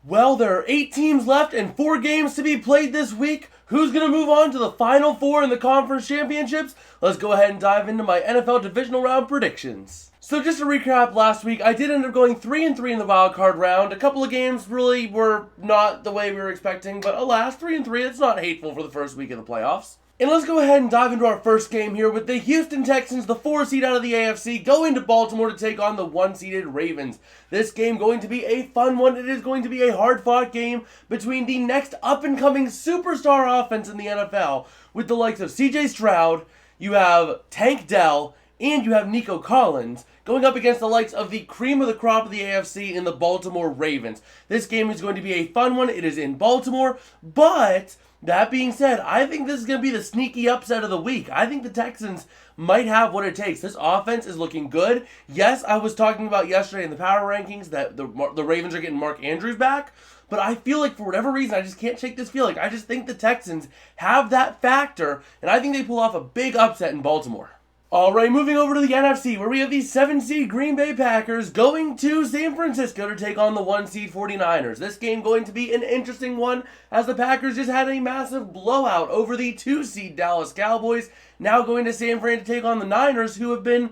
Well, there are 8 teams left and 4 games to be played this week. Who's going to move on to the Final Four in the conference championships? Let's go ahead and dive into my NFL Divisional Round predictions. So just to recap last week, I did end up going 3-3 in the wild card round. A couple of games really were not the way we were expecting, but alas, 3-3, it's not hateful for the first week of the playoffs. And let's go ahead and dive into our first game here with the Houston Texans, the 4 seed out of the AFC, going to Baltimore to take on the 1 seeded Ravens. This game going to be a fun one. It is going to be a hard-fought game between the next up-and-coming superstar offense in the NFL with the likes of CJ Stroud, you have Tank Dell, and you have Nico Collins going up against the likes of the cream of the crop of the AFC in the Baltimore Ravens. This game is going to be a fun one. It is in Baltimore, but that being said, I think this is going to be the sneaky upset of the week. I think the Texans might have what it takes. This offense is looking good. Yes, I was talking about yesterday in the power rankings that the Ravens are getting Mark Andrews back, but I feel like for whatever reason, I just can't shake this feeling. I just think the Texans have that factor, and I think they pull off a big upset in Baltimore. Alright, moving over to the NFC, where we have the 7 seed Green Bay Packers going to San Francisco to take on the 1 seed 49ers. This game going to be an interesting one, as the Packers just had a massive blowout over the 2 seed Dallas Cowboys, now going to San Fran to take on the Niners, who have been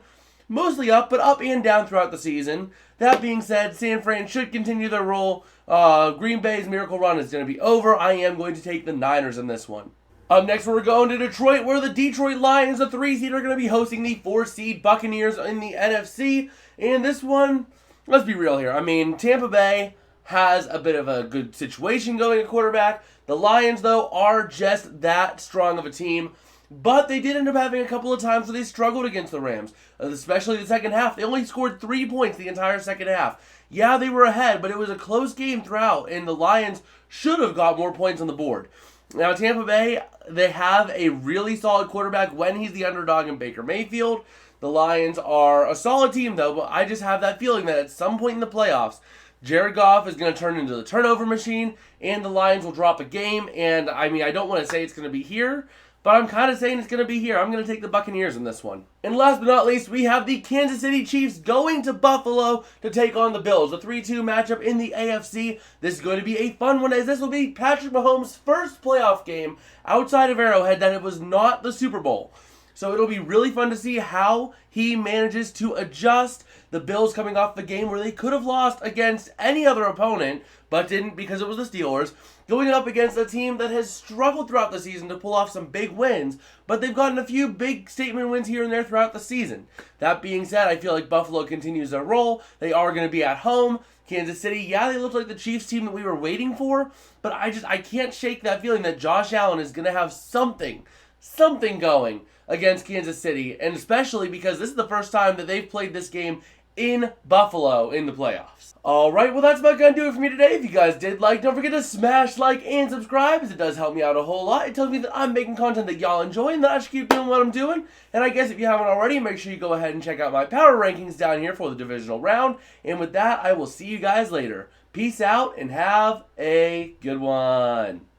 mostly up, but up and down throughout the season. That being said, San Fran should continue their role. Green Bay's miracle run is going to be over. I am going to take the Niners in this one. Up next, we're going to Detroit, where the Detroit Lions, the 3 seed, are going to be hosting the 4 seed Buccaneers in the NFC. And this one, let's be real here. I mean, Tampa Bay has a bit of a good situation going at quarterback. The Lions, though, are just that strong of a team. But they did end up having a couple of times where they struggled against the Rams, especially the second half. They only scored 3 points the entire second half. Yeah, they were ahead, but it was a close game throughout, and the Lions should have got more points on the board. Now, Tampa Bay, they have a really solid quarterback when he's the underdog in Baker Mayfield. The Lions are a solid team, though, but I just have that feeling that at some point in the playoffs, Jared Goff is going to turn into the turnover machine, and the Lions will drop a game. And, I mean, I don't want to say it's going to be here, but I'm kind of saying it's going to be here. I'm going to take the Buccaneers in this one. And last but not least, we have the Kansas City Chiefs going to Buffalo to take on the Bills. A 3-2 matchup in the AFC. This is going to be a fun one, as this will be Patrick Mahomes' first playoff game outside of Arrowhead that it was not the Super Bowl. So it'll be really fun to see how he manages to adjust. The Bills coming off the game where they could have lost against any other opponent, but didn't because it was the Steelers, going up against a team that has struggled throughout the season to pull off some big wins, but they've gotten a few big statement wins here and there throughout the season. That being said, I feel like Buffalo continues their role. They are going to be at home. Kansas City, yeah, they look like the Chiefs team that we were waiting for, but I can't shake that feeling that Josh Allen is going to have something going against Kansas City, and especially because this is the first time that they've played this game in Buffalo in the playoffs. Alright, well that's about going to do it for me today. If you guys did like, don't forget to smash like and subscribe, as it does help me out a whole lot. It tells me that I'm making content that y'all enjoy and that I should keep doing what I'm doing. And I guess if you haven't already, make sure you go ahead and check out my power rankings down here for the divisional round. And with that, I will see you guys later. Peace out and have a good one.